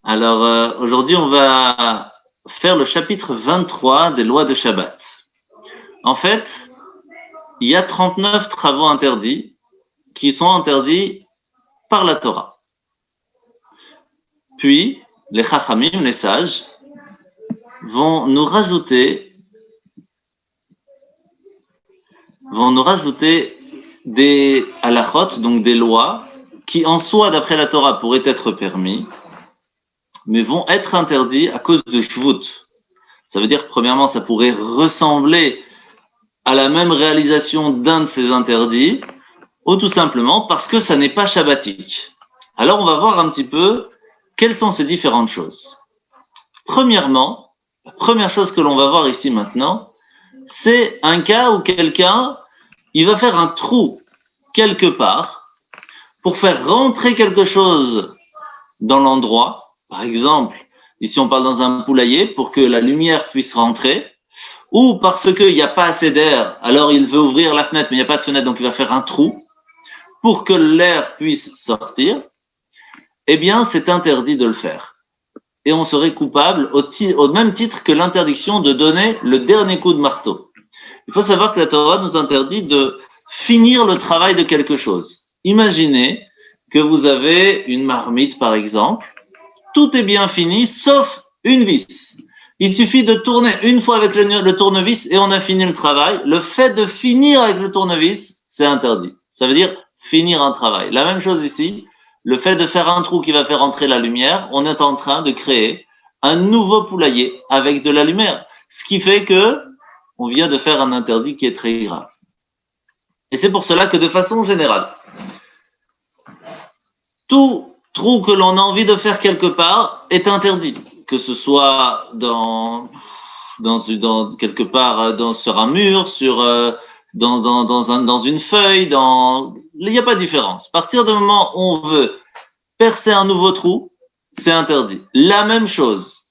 Alors, aujourd'hui, on va faire le chapitre 23 des lois de Shabbat. En fait, il y a 39 travaux interdits qui sont interdits par la Torah. Puis, les Chachamim, les sages, vont nous rajouter des halachot, donc des lois, qui en soi, d'après la Torah, pourraient être permis, mais vont être interdits à cause de Shvut. Ça veut dire, premièrement, ça pourrait ressembler à la même réalisation d'un de ces interdits, ou tout simplement parce que ça n'est pas shabbatique. Alors, on va voir un petit peu quelles sont ces différentes choses. Premièrement, la première chose que l'on va voir ici maintenant, c'est un cas où quelqu'un, il va faire un trou quelque part pour faire rentrer quelque chose dans l'endroit. Par exemple, ici on parle dans un poulailler pour que la lumière puisse rentrer, ou parce qu'il n'y a pas assez d'air, alors il veut ouvrir la fenêtre, mais il n'y a pas de fenêtre, donc il va faire un trou pour que l'air puisse sortir. Eh bien, c'est interdit de le faire. Et on serait coupable au même titre que l'interdiction de donner le dernier coup de marteau. Il faut savoir que la Torah nous interdit de finir le travail de quelque chose. Imaginez que vous avez une marmite, par exemple. Tout est bien fini, sauf une vis. Il suffit de tourner une fois avec le tournevis et on a fini le travail. Le fait de finir avec le tournevis, c'est interdit. Ça veut dire finir un travail. La même chose ici. Le fait de faire un trou qui va faire entrer la lumière, on est en train de créer un nouveau poulailler avec de la lumière. Ce qui fait que on vient de faire un interdit qui est très grave. Et c'est pour cela que de façon générale, tout trou que l'on a envie de faire quelque part est interdit, que ce soit quelque part sur un mur, dans une feuille, il n'y a pas de différence. À partir du moment où on veut percer un nouveau trou, c'est interdit. La même chose,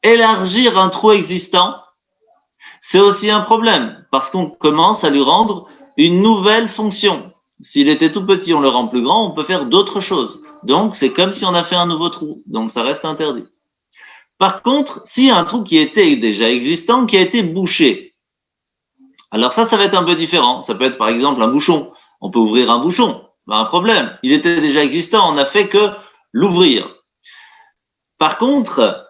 élargir un trou existant, c'est aussi un problème, parce qu'on commence à lui rendre une nouvelle fonction. S'il était tout petit, on le rend plus grand, on peut faire d'autres choses. Donc, c'est comme si on a fait un nouveau trou. Donc, ça reste interdit. Par contre, s'il y a un trou qui était déjà existant, qui a été bouché, alors ça va être un peu différent. Ça peut être par exemple un bouchon. On peut ouvrir un bouchon. Pas un problème. Il était déjà existant, on n'a fait que l'ouvrir. Par contre,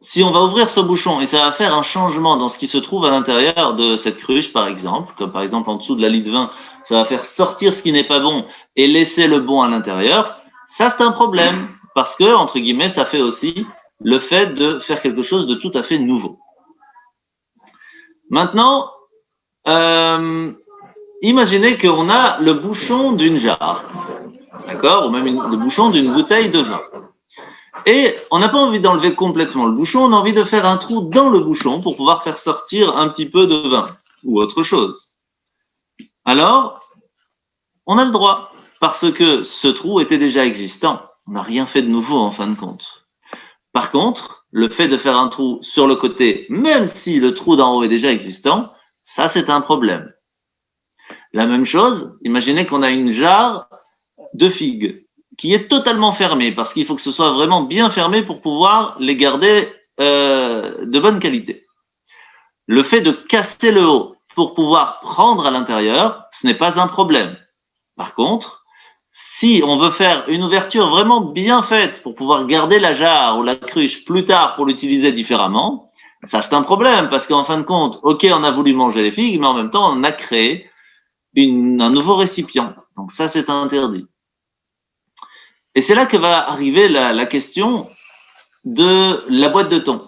si on va ouvrir ce bouchon et ça va faire un changement dans ce qui se trouve à l'intérieur de cette cruche, par exemple, comme par exemple en dessous de la lie de vin, ça va faire sortir ce qui n'est pas bon et laisser le bon à l'intérieur, ça c'est un problème parce que, entre guillemets, ça fait aussi le fait de faire quelque chose de tout à fait nouveau. Maintenant, imaginez qu'on a le bouchon d'une jarre, d'accord, ou même le bouchon d'une bouteille de vin. Et on n'a pas envie d'enlever complètement le bouchon, on a envie de faire un trou dans le bouchon pour pouvoir faire sortir un petit peu de vin ou autre chose. Alors, on a le droit, parce que ce trou était déjà existant. On n'a rien fait de nouveau en fin de compte. Par contre, le fait de faire un trou sur le côté, même si le trou d'en haut est déjà existant, ça c'est un problème. La même chose, imaginez qu'on a une jarre de figues qui est totalement fermée, parce qu'il faut que ce soit vraiment bien fermé pour pouvoir les garder de bonne qualité. Le fait de casser le haut pour pouvoir prendre à l'intérieur, ce n'est pas un problème. Par contre, si on veut faire une ouverture vraiment bien faite pour pouvoir garder la jarre ou la cruche plus tard pour l'utiliser différemment, ça c'est un problème, parce qu'en fin de compte, ok, on a voulu manger les figues, mais en même temps, on a créé un nouveau récipient. Donc ça, c'est interdit. Et c'est là que va arriver la question de la boîte de thon.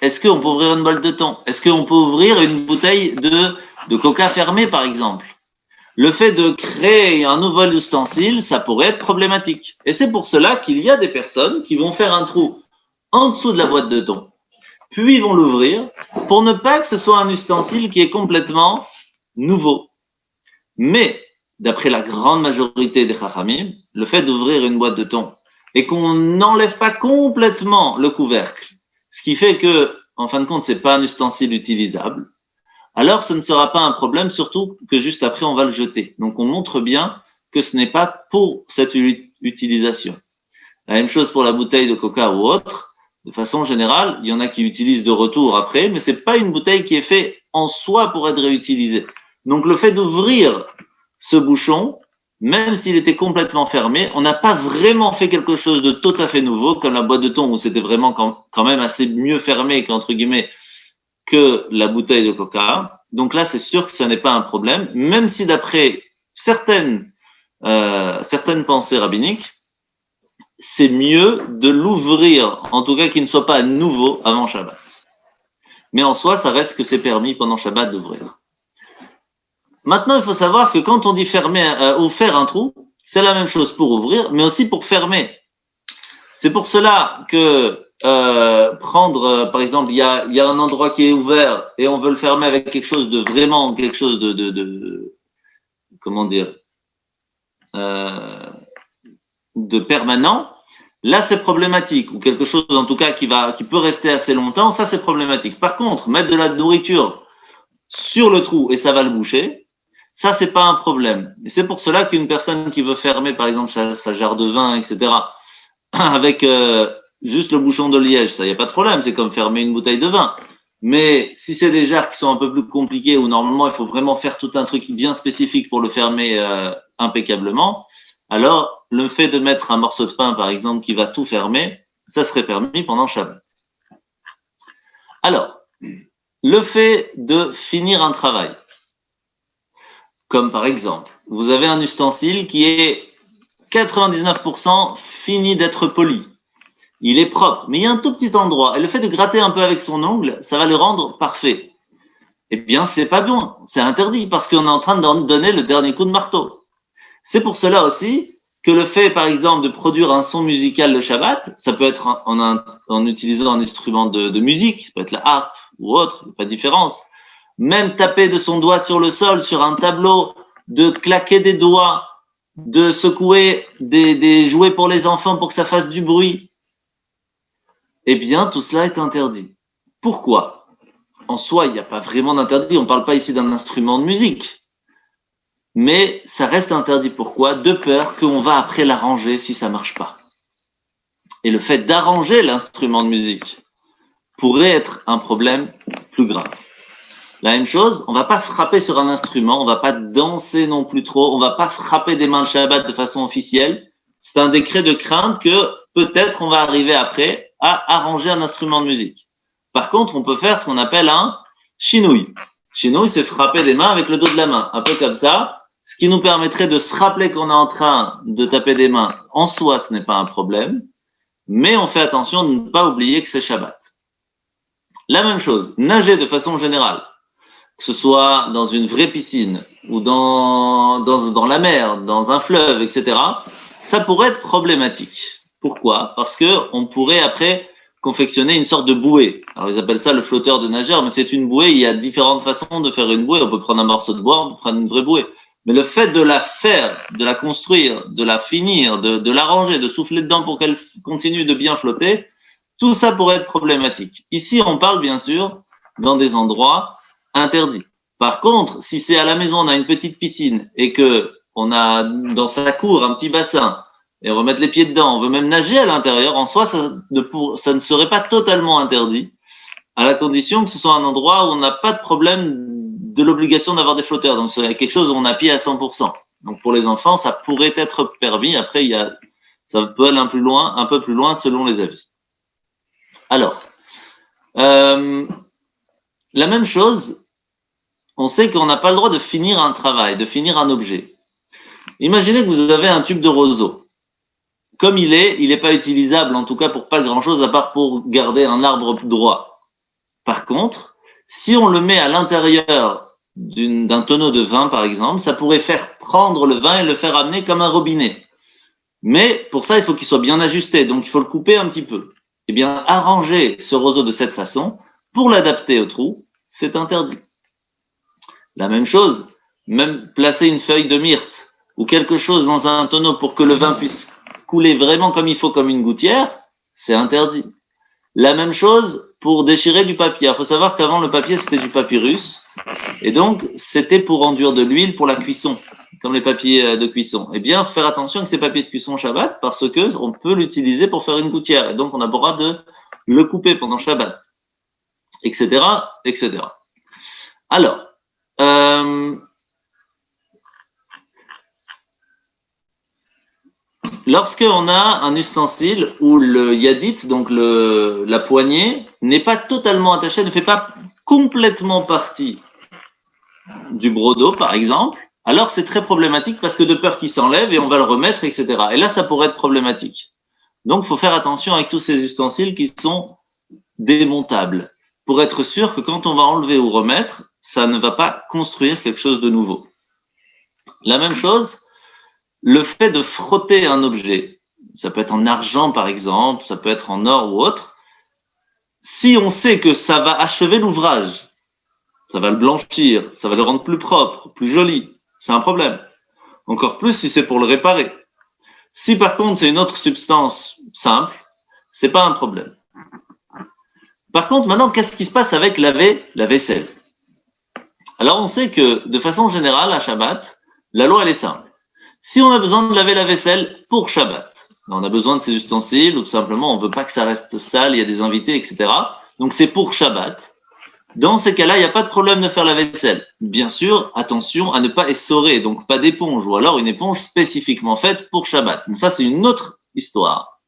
Est-ce qu'on peut ouvrir une boîte de thon? Est-ce qu'on peut ouvrir une bouteille de coca fermée, par exemple? Le fait de créer un nouvel ustensile, ça pourrait être problématique. Et c'est pour cela qu'il y a des personnes qui vont faire un trou en dessous de la boîte de thon, puis ils vont l'ouvrir pour ne pas que ce soit un ustensile qui est complètement nouveau. Mais, d'après la grande majorité des Chachamim, le fait d'ouvrir une boîte de thon et qu'on n'enlève pas complètement le couvercle, ce qui fait que, en fin de compte, c'est pas un ustensile utilisable, alors ce ne sera pas un problème, surtout que juste après, on va le jeter. Donc, on montre bien que ce n'est pas pour cette utilisation. La même chose pour la bouteille de coca ou autre. De façon générale, il y en a qui utilisent de retour après, mais c'est pas une bouteille qui est faite en soi pour être réutilisée. Donc le fait d'ouvrir ce bouchon, même s'il était complètement fermé, on n'a pas vraiment fait quelque chose de tout à fait nouveau, comme la boîte de thon où c'était vraiment quand même assez mieux fermé qu'entre guillemets que la bouteille de coca. Donc là, c'est sûr que ce n'est pas un problème, même si d'après certaines pensées rabbiniques, c'est mieux de l'ouvrir, en tout cas qu'il ne soit pas nouveau avant Shabbat. Mais en soi, ça reste que c'est permis pendant Shabbat d'ouvrir. Maintenant, il faut savoir que quand on dit fermer ou faire un trou, c'est la même chose pour ouvrir, mais aussi pour fermer. C'est pour cela que par exemple, il y a un endroit qui est ouvert et on veut le fermer avec quelque chose de vraiment, quelque chose de comment dire, de permanent. Là, c'est problématique, ou quelque chose en tout cas qui peut rester assez longtemps. Ça, c'est problématique. Par contre, mettre de la nourriture sur le trou et ça va le boucher, ça, c'est pas un problème. Et c'est pour cela qu'une personne qui veut fermer, par exemple, sa jarre de vin, etc., avec juste le bouchon de liège, ça, y a pas de problème. C'est comme fermer une bouteille de vin. Mais si c'est des jarres qui sont un peu plus compliquées, où normalement, il faut vraiment faire tout un truc bien spécifique pour le fermer impeccablement, alors le fait de mettre un morceau de pain, par exemple, qui va tout fermer, ça serait permis pendant Shabbat. Alors, le fait de finir un travail, comme par exemple, vous avez un ustensile qui est 99% fini d'être poli. Il est propre, mais il y a un tout petit endroit. Et le fait de gratter un peu avec son ongle, ça va le rendre parfait. Eh bien, c'est pas bon, c'est interdit parce qu'on est en train de donner le dernier coup de marteau. C'est pour cela aussi que le fait, par exemple, de produire un son musical le Shabbat, ça peut être en utilisant un instrument de musique, ça peut être la harpe ou autre, pas de différence. Même taper de son doigt sur le sol, sur un tableau, de claquer des doigts, de secouer des jouets pour les enfants pour que ça fasse du bruit. Eh bien, tout cela est interdit. Pourquoi? En soi, il n'y a pas vraiment d'interdit. On ne parle pas ici d'un instrument de musique. Mais ça reste interdit. Pourquoi? De peur qu'on va après l'arranger si ça ne marche pas. Et le fait d'arranger l'instrument de musique pourrait être un problème plus grave. La même chose, on ne va pas frapper sur un instrument, on ne va pas danser non plus trop, on ne va pas frapper des mains le Shabbat de façon officielle. C'est un décret de crainte que peut-être on va arriver après à arranger un instrument de musique. Par contre, on peut faire ce qu'on appelle un chinouille. Chinouille, c'est frapper des mains avec le dos de la main, un peu comme ça, ce qui nous permettrait de se rappeler qu'on est en train de taper des mains. En soi, ce n'est pas un problème, mais on fait attention de ne pas oublier que c'est Shabbat. La même chose, nager de façon générale, que ce soit dans une vraie piscine ou dans la mer, dans un fleuve, etc., ça pourrait être problématique. Pourquoi? Parce que on pourrait après confectionner une sorte de bouée. Alors ils appellent ça le flotteur de nageur, mais c'est une bouée. Il y a différentes façons de faire une bouée. On peut prendre un morceau de bois, on peut prendre une vraie bouée. Mais le fait de la faire, de la construire, de la finir, de l'arranger, de souffler dedans pour qu'elle continue de bien flotter, tout ça pourrait être problématique. Ici, on parle bien sûr dans des endroits interdits. Par contre, si c'est à la maison, on a une petite piscine et que on a dans sa cour un petit bassin et on va mettre les pieds dedans, on veut même nager à l'intérieur, en soi, ça ne serait pas totalement interdit, à la condition que ce soit un endroit où on n'a pas de problème de l'obligation d'avoir des flotteurs. Donc, c'est quelque chose où on a pied à 100%. Donc, pour les enfants, ça pourrait être permis. Après, ça peut aller un peu plus loin selon les avis. Alors, la même chose, on sait qu'on n'a pas le droit de finir un travail, de finir un objet. Imaginez que vous avez un tube de roseau. Comme il n'est pas utilisable, en tout cas pour pas grand-chose, à part pour garder un arbre droit. Par contre, si on le met à l'intérieur d'un tonneau de vin, par exemple, ça pourrait faire prendre le vin et le faire amener comme un robinet. Mais pour ça, il faut qu'il soit bien ajusté, donc il faut le couper un petit peu. Eh bien, arranger ce roseau de cette façon, pour l'adapter au trou, c'est interdit. La même chose, même placer une feuille de myrte ou quelque chose dans un tonneau pour que le vin puisse couler vraiment comme il faut, comme une gouttière, c'est interdit. La même chose, pour déchirer du papier. Il faut savoir qu'avant, le papier, c'était du papyrus. Et donc, c'était pour enduire de l'huile pour la cuisson, comme les papiers de cuisson. Eh bien, faire attention avec ces papiers de cuisson Shabbat, parce que on peut l'utiliser pour faire une gouttière. Et donc, on a le droit de le couper pendant Shabbat, etc., etc. Alors, lorsqu'on a un ustensile où le yadit, donc la poignée, n'est pas totalement attachée, ne fait pas complètement partie du brodeau, par exemple, alors c'est très problématique parce que de peur qu'il s'enlève et on va le remettre, etc. Et là, ça pourrait être problématique. Donc, il faut faire attention avec tous ces ustensiles qui sont démontables pour être sûr que quand on va enlever ou remettre, ça ne va pas construire quelque chose de nouveau. La même chose, le fait de frotter un objet, ça peut être en argent par exemple, ça peut être en or ou autre, si on sait que ça va achever l'ouvrage, ça va le blanchir, ça va le rendre plus propre, plus joli, c'est un problème. Encore plus si c'est pour le réparer. Si par contre c'est une autre substance simple, c'est pas un problème. Par contre, maintenant, qu'est-ce qui se passe avec laver la vaisselle? Alors, on sait que, de façon générale, à Shabbat, la loi, elle est simple. Si on a besoin de laver la vaisselle pour Shabbat, on a besoin de ces ustensiles, ou tout simplement, on ne veut pas que ça reste sale, il y a des invités, etc. Donc, c'est pour Shabbat. Dans ces cas-là, il n'y a pas de problème de faire la vaisselle. Bien sûr, attention à ne pas essorer, donc pas d'éponge, ou alors une éponge spécifiquement faite pour Shabbat. Donc ça, c'est une autre histoire.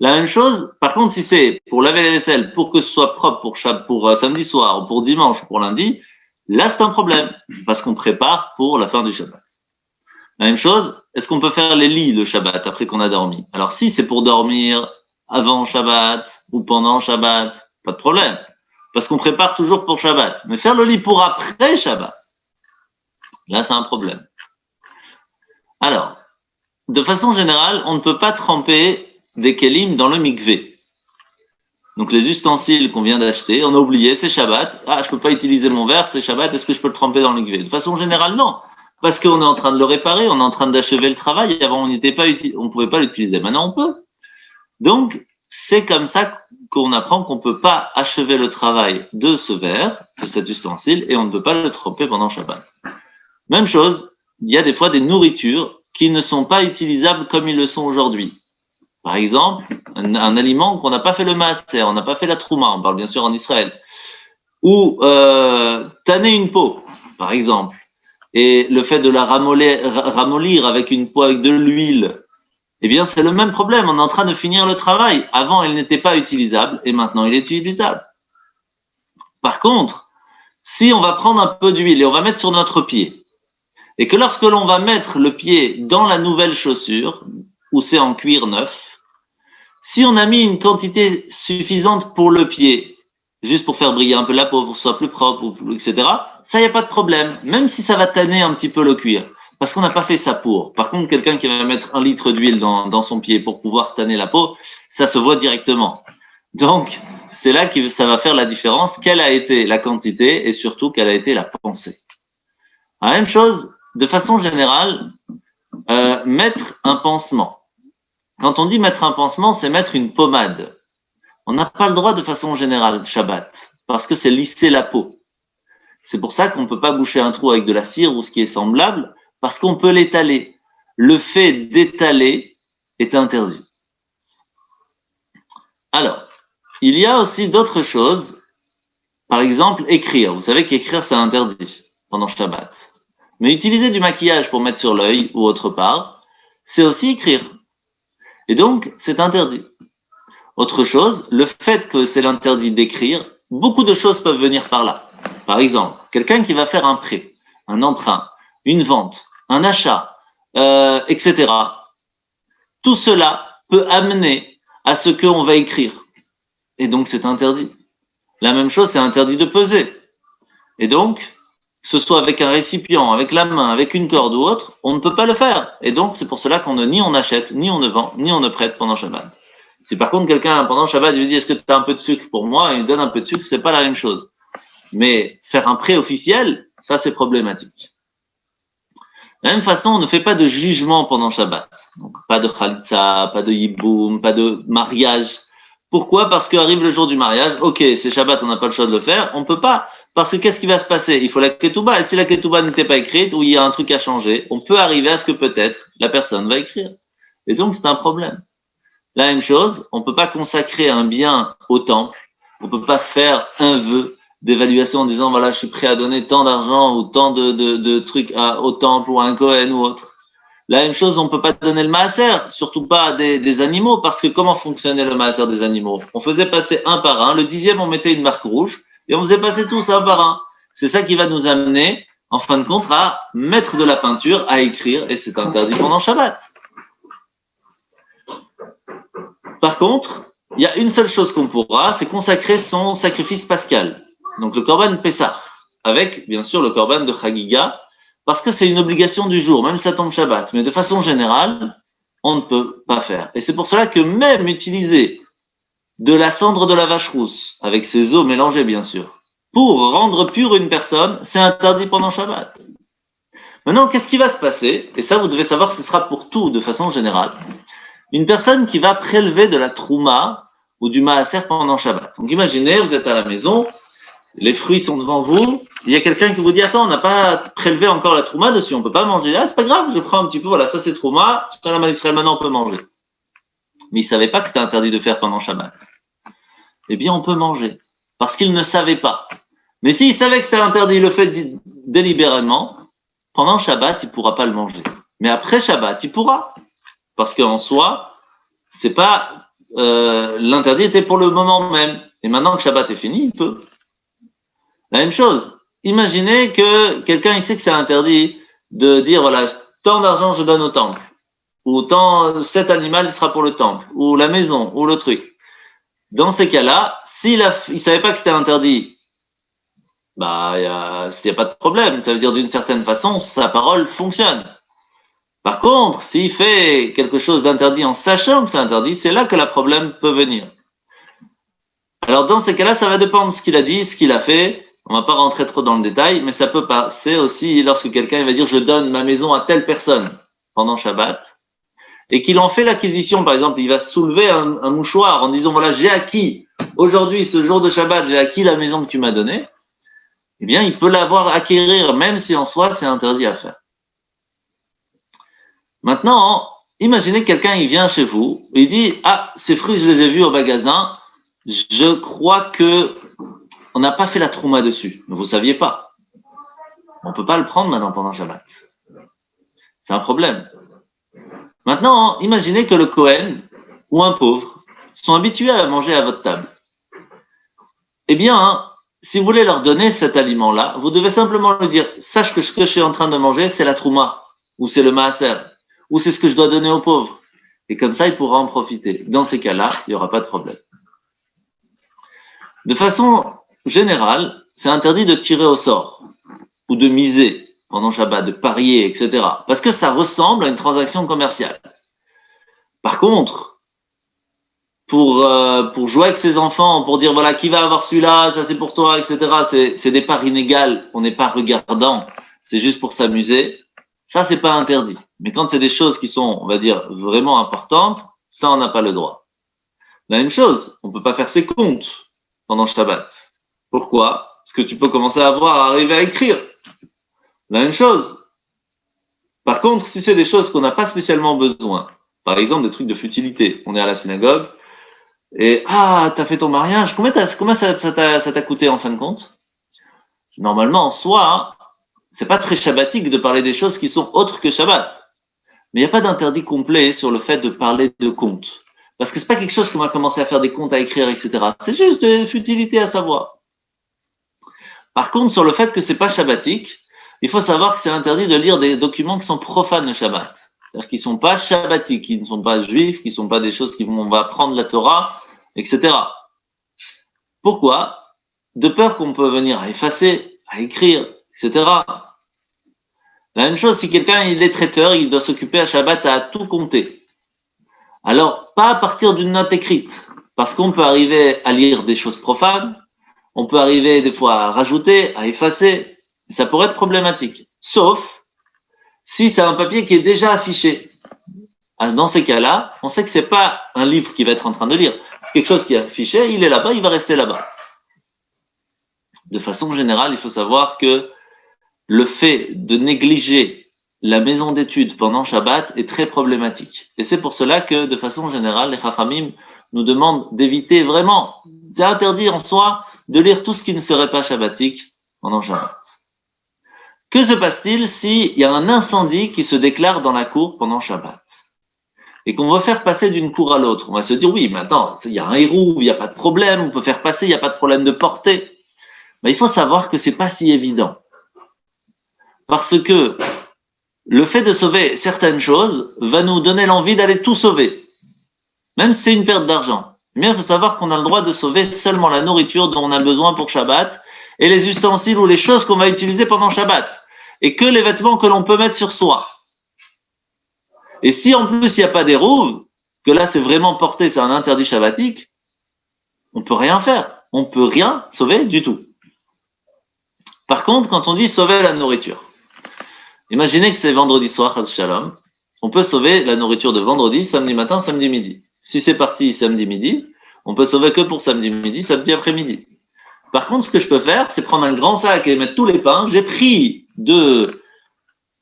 La même chose, par contre, si c'est pour laver la vaisselle, pour que ce soit propre pour samedi soir, ou pour dimanche, ou pour lundi, là, c'est un problème, parce qu'on prépare pour la fin du Shabbat. La même chose, est-ce qu'on peut faire les lits le Shabbat après qu'on a dormi? Alors, si c'est pour dormir avant Shabbat ou pendant Shabbat, pas de problème, parce qu'on prépare toujours pour Shabbat. Mais faire le lit pour après Shabbat, là, c'est un problème. Alors, de façon générale, on ne peut pas tremper des kelim dans le mikvé. Donc les ustensiles qu'on vient d'acheter, on a oublié, c'est Shabbat. Ah, je peux pas utiliser mon verre, c'est Shabbat, est-ce que je peux le tremper dans le mikvé? De façon générale, non. Parce qu'on est en train de le réparer, on est en train d'achever le travail, et avant on pouvait pas l'utiliser, maintenant on peut. Donc, c'est comme ça qu'on apprend qu'on peut pas achever le travail de ce verre, de cet ustensile, et on ne peut pas le tremper pendant Shabbat. Même chose, il y a des fois des nourritures qui ne sont pas utilisables comme ils le sont aujourd'hui. Par exemple, un aliment qu'on n'a pas fait le maaser, on n'a pas fait la trouma, on parle bien sûr en Israël, ou tanner une peau, par exemple, et le fait de la ramollir avec une peau avec de l'huile, eh bien c'est le même problème, on est en train de finir le travail. Avant, il n'était pas utilisable, et maintenant il est utilisable. Par contre, si on va prendre un peu d'huile et on va mettre sur notre pied, et que lorsque l'on va mettre le pied dans la nouvelle chaussure, où c'est en cuir neuf, si on a mis une quantité suffisante pour le pied, juste pour faire briller un peu la peau, pour que ce soit plus propre, etc., ça, il n'y a pas de problème, même si ça va tanner un petit peu le cuir, parce qu'on n'a pas fait ça pour. Par contre, quelqu'un qui va mettre 1 litre d'huile dans son pied pour pouvoir tanner la peau, ça se voit directement. Donc, c'est là que ça va faire la différence, quelle a été la quantité et surtout quelle a été la pensée. La même chose, de façon générale, mettre un pansement. Quand on dit mettre un pansement, c'est mettre une pommade. On n'a pas le droit de façon générale, Shabbat, parce que c'est lisser la peau. C'est pour ça qu'on ne peut pas boucher un trou avec de la cire ou ce qui est semblable, parce qu'on peut l'étaler. Le fait d'étaler est interdit. Alors, il y a aussi d'autres choses. Par exemple, écrire. Vous savez qu'écrire, c'est interdit pendant Shabbat. Mais utiliser du maquillage pour mettre sur l'œil ou autre part, c'est aussi écrire. Et donc, c'est interdit. Autre chose, le fait que c'est l'interdit d'écrire, beaucoup de choses peuvent venir par là. Par exemple, quelqu'un qui va faire un prêt, un emprunt, une vente, un achat, etc. Tout cela peut amener à ce qu'on va écrire. Et donc, c'est interdit. La même chose, c'est interdit de peser. Et donc, que ce soit avec un récipient, avec la main, avec une corde ou autre, on ne peut pas le faire. Et donc, c'est pour cela ni on achète, ni on ne vend, ni on ne prête pendant Shabbat. Si par contre quelqu'un pendant Shabbat lui dit est-ce que tu as un peu de sucre pour moi, et il donne un peu de sucre, c'est pas la même chose. Mais faire un prêt officiel, ça c'est problématique. De la même façon, on ne fait pas de jugement pendant Shabbat. Donc pas de khalitza, pas de yiboum, pas de mariage Pourquoi? Parce qu'arrive le jour du mariage, ok, c'est Shabbat, on n'a pas le choix de le faire, on peut pas. Parce que qu'est-ce qui va se passer? Il faut la ketouba, et si la ketouba n'était pas écrite, ou il y a un truc à changer, on peut arriver à ce que peut-être la personne va écrire. Et donc c'est un problème. La même chose, on ne peut pas consacrer un bien au temple, on ne peut pas faire un vœu d'évaluation en disant voilà, je suis prêt à donner tant d'argent ou tant de trucs au temple ou à un Kohen ou autre. La même chose, on ne peut pas donner le maaser, surtout pas à des animaux, parce que comment fonctionnait le maaser des animaux? On faisait passer un par un, le 10e, on mettait une marque rouge, et on faisait passer tous un par un. C'est ça qui va nous amener, en fin de compte, à mettre de la peinture, à écrire, et c'est interdit pendant Shabbat. Par contre, il y a une seule chose qu'on pourra, c'est consacrer son sacrifice pascal. Donc le Korban Pessah, avec bien sûr le Korban de Chagiga, parce que c'est une obligation du jour, même si ça tombe Shabbat. Mais de façon générale, on ne peut pas faire. Et c'est pour cela que même utiliser de la cendre de la vache rousse, avec ses os mélangés bien sûr, pour rendre pure une personne, c'est interdit pendant Shabbat. Maintenant, qu'est-ce qui va se passer? Et ça, vous devez savoir que ce sera pour tout de façon générale. Une personne qui va prélever de la trouma ou du maaser pendant Shabbat. Donc imaginez, vous êtes à la maison, les fruits sont devant vous, il y a quelqu'un qui vous dit attends, on n'a pas prélevé encore la trouma dessus, on peut pas manger. Ah, c'est pas grave, je prends un petit peu, voilà, ça c'est trouma, maintenant on peut manger. Mais il savait pas que c'était interdit de faire pendant Shabbat. Eh bien, on peut manger, parce qu'il ne savait pas. Mais s'il savait que c'était interdit, il le fait délibérément, pendant Shabbat, il pourra pas le manger. Mais après Shabbat, il pourra. Parce qu'en soi, c'est pas l'interdit était pour le moment même. Et maintenant que Shabbat est fini, il peut. La même chose. Imaginez que quelqu'un il sait que c'est interdit de dire voilà, tant d'argent je donne au temple, ou tant cet animal il sera pour le temple, ou la maison, ou le truc. Dans ces cas-là, s'il savait pas que c'était interdit, bah il y a pas de problème. Ça veut dire d'une certaine façon sa parole fonctionne. Par contre, s'il fait quelque chose d'interdit en sachant que c'est interdit, c'est là que le problème peut venir. Alors dans ces cas-là, ça va dépendre de ce qu'il a dit, ce qu'il a fait. On ne va pas rentrer trop dans le détail, mais ça peut passer aussi lorsque quelqu'un va dire je donne ma maison à telle personne pendant Shabbat, et qu'il en fait l'acquisition, par exemple, il va soulever un mouchoir en disant voilà, j'ai acquis aujourd'hui, ce jour de Shabbat, j'ai acquis la maison que tu m'as donnée, eh bien il peut l'avoir acquérir, même si en soi c'est interdit à faire. Maintenant, imaginez que quelqu'un il vient chez vous, il dit ah, ces fruits je les ai vus au magasin, je crois que on n'a pas fait la trouma dessus, mais vous saviez pas. On peut pas le prendre maintenant pendant Shabbat. C'est un problème. Maintenant, imaginez que le Kohen ou un pauvre sont habitués à manger à votre table. Eh bien, si vous voulez leur donner cet aliment-là, vous devez simplement lui dire sache que ce que je suis en train de manger, c'est la trouma, ou c'est le maaser, ou c'est ce que je dois donner aux pauvres. Et comme ça, il pourra en profiter. Dans ces cas-là, il n'y aura pas de problème. De façon générale, c'est interdit de tirer au sort ou de miser pendant Shabbat, de parier, etc. Parce que ça ressemble à une transaction commerciale. Par contre, pour jouer avec ses enfants, pour dire voilà qui va avoir celui-là, ça c'est pour toi, etc. C'est des parts inégales, on n'est pas regardant, c'est juste pour s'amuser. Ça c'est pas interdit. Mais quand c'est des choses qui sont, on va dire, vraiment importantes, ça on n'a pas le droit. La même chose, on peut pas faire ses comptes pendant Shabbat. Pourquoi? Parce que tu peux commencer à arriver à écrire. La même chose. Par contre, si c'est des choses qu'on n'a pas spécialement besoin, par exemple des trucs de futilité, on est à la synagogue, et ah, t'as fait ton mariage, comment ça t'a coûté en fin de compte? Normalement, en soi, c'est pas très shabbatique de parler des choses qui sont autres que Shabbat. Mais il n'y a pas d'interdit complet sur le fait de parler de comptes. Parce que c'est pas quelque chose qu'on va commencer à faire des comptes, à écrire, etc. C'est juste des futilités à savoir. Par contre, sur le fait que c'est pas shabbatique, il faut savoir que c'est interdit de lire des documents qui sont profanes le Shabbat. C'est-à-dire qu'ils sont pas shabbatiques, qui ne sont pas juifs, qui sont pas des choses on va prendre la Torah, etc. Pourquoi? De peur qu'on peut venir à effacer, à écrire, etc. La même chose, si quelqu'un il est traiteur, il doit s'occuper à Shabbat à tout compter. Alors, pas à partir d'une note écrite, parce qu'on peut arriver à lire des choses profanes, on peut arriver des fois à rajouter, à effacer, ça pourrait être problématique. Sauf si c'est un papier qui est déjà affiché. Dans ces cas-là, on sait que c'est pas un livre qu'il va être en train de lire. quelque chose qui est affiché, il est là-bas, il va rester là-bas. De façon générale, il faut savoir que le fait de négliger la maison d'études pendant Shabbat est très problématique. Et c'est pour cela que, de façon générale, les Chachamim nous demandent d'éviter vraiment, c'est interdit en soi, de lire tout ce qui ne serait pas shabbatique pendant Shabbat. Que se passe-t-il s'il y a un incendie qui se déclare dans la cour pendant Shabbat et qu'on va faire passer d'une cour à l'autre? On va se dire, oui, mais attends, il y a un héros, il n'y a pas de problème, on peut faire passer, il n'y a pas de problème de portée. Mais il faut savoir que c'est pas si évident. Parce que le fait de sauver certaines choses va nous donner l'envie d'aller tout sauver. Même si c'est une perte d'argent. Mais il faut savoir qu'on a le droit de sauver seulement la nourriture dont on a besoin pour Shabbat et les ustensiles ou les choses qu'on va utiliser pendant Shabbat. Et que les vêtements que l'on peut mettre sur soi. Et si en plus il n'y a pas d'érouv, que là c'est vraiment porté, c'est un interdit shabbatique, on peut rien faire. On peut rien sauver du tout. Par contre, quand on dit sauver la nourriture, imaginez que c'est vendredi soir, Chas Shalom, on peut sauver la nourriture de vendredi, samedi matin, samedi midi. Si c'est parti samedi midi, on peut sauver que pour samedi midi, samedi après-midi. Par contre, ce que je peux faire, c'est prendre un grand sac et mettre tous les pains. J'ai pris de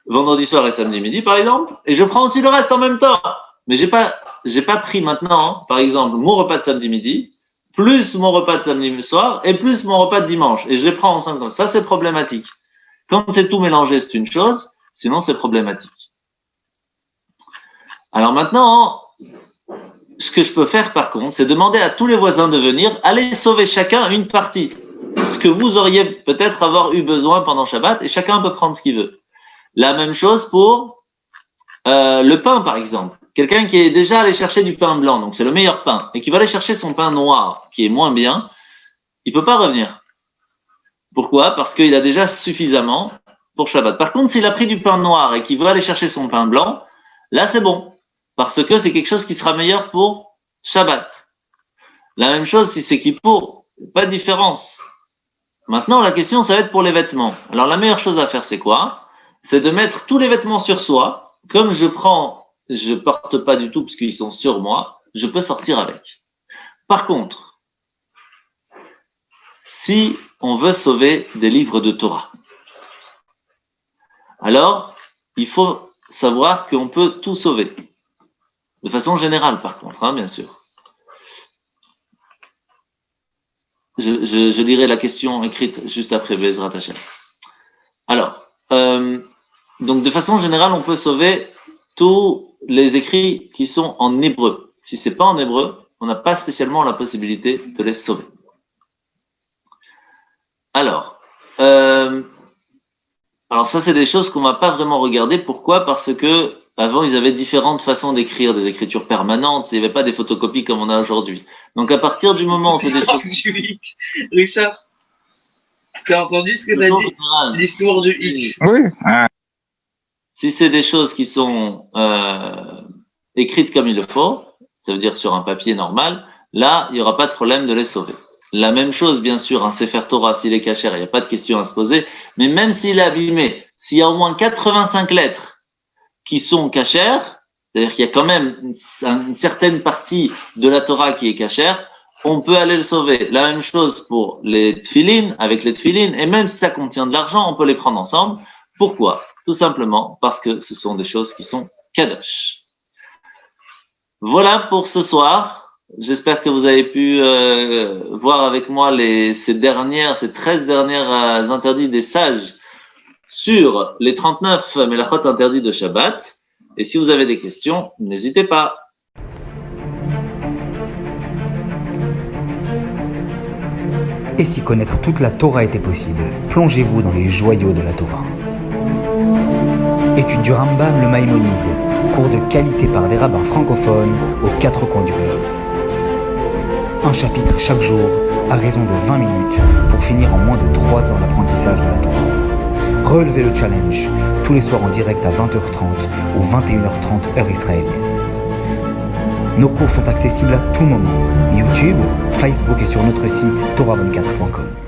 vendredi soir et samedi midi, par exemple, et je prends aussi le reste en même temps. Mais j'ai pas pris maintenant, par exemple, mon repas de samedi midi, plus mon repas de samedi soir, et plus mon repas de dimanche. Et je les prends ensemble. Ça, c'est problématique. Quand c'est tout mélangé, c'est une chose, sinon c'est problématique. Alors maintenant, ce que je peux faire par contre, c'est demander à tous les voisins de venir, aller sauver chacun une partie. Ce que vous auriez peut-être avoir eu besoin pendant Shabbat, et chacun peut prendre ce qu'il veut. La même chose pour le pain, par exemple. Quelqu'un qui est déjà allé chercher du pain blanc, donc c'est le meilleur pain, et qui va aller chercher son pain noir, qui est moins bien, il peut pas revenir. Pourquoi? Parce qu'il a déjà suffisamment pour Shabbat. Par contre, s'il a pris du pain noir et qu'il veut aller chercher son pain blanc, là c'est bon. Parce que c'est quelque chose qui sera meilleur pour Shabbat. La même chose si c'est Kippour, pas de différence. Maintenant, la question, ça va être pour les vêtements. Alors, la meilleure chose à faire, c'est quoi? C'est de mettre tous les vêtements sur soi. Comme je porte pas du tout parce qu'ils sont sur moi, je peux sortir avec. Par contre, si on veut sauver des livres de Torah, alors, il faut savoir qu'on peut tout sauver. De façon générale, par contre, bien sûr. Je lirai la question écrite juste après Bezrat Hashem. Alors, donc de façon générale, on peut sauver tous les écrits qui sont en hébreu. Si c'est pas en hébreu, on n'a pas spécialement la possibilité de les sauver. Alors ça c'est des choses qu'on va pas vraiment regarder. Pourquoi? Parce que avant ils avaient différentes façons d'écrire, des écritures permanentes. Il n'y avait pas des photocopies comme on a aujourd'hui. Donc à partir du moment où c'est des choses... Richard, tu as entendu ce que tu as dit? L'histoire du X. Oui. Si c'est des choses qui sont écrites comme il le faut, ça veut dire sur un papier normal, là, il n'y aura pas de problème de les sauver. La même chose, bien sûr, un Sefer Torah, s'il est cachère, il n'y a pas de question à se poser, mais même s'il est abîmé, s'il y a au moins 85 lettres qui sont cachères, c'est-à-dire qu'il y a quand même une certaine partie de la Torah qui est cachère, on peut aller le sauver. La même chose pour les tefilines, avec les tefilines, et même si ça contient de l'argent, on peut les prendre ensemble. Pourquoi? Tout simplement parce que ce sont des choses qui sont kadosh. Voilà pour ce soir. J'espère que vous avez pu voir avec moi ces 13 dernières interdits des sages sur les 39 melachot interdits de Shabbat. Et si vous avez des questions, n'hésitez pas. Et si connaître toute la Torah était possible, plongez-vous dans les joyaux de la Torah. Étude du Rambam, le Maïmonide, cours de qualité par des rabbins francophones aux 4 coins du globe. Un chapitre chaque jour, à raison de 20 minutes, pour finir en moins de 3 ans l'apprentissage de la Torah. Relevez le challenge, tous les soirs en direct à 20h30 ou 21h30 heure israélienne. Nos cours sont accessibles à tout moment, YouTube, Facebook et sur notre site torah24.com.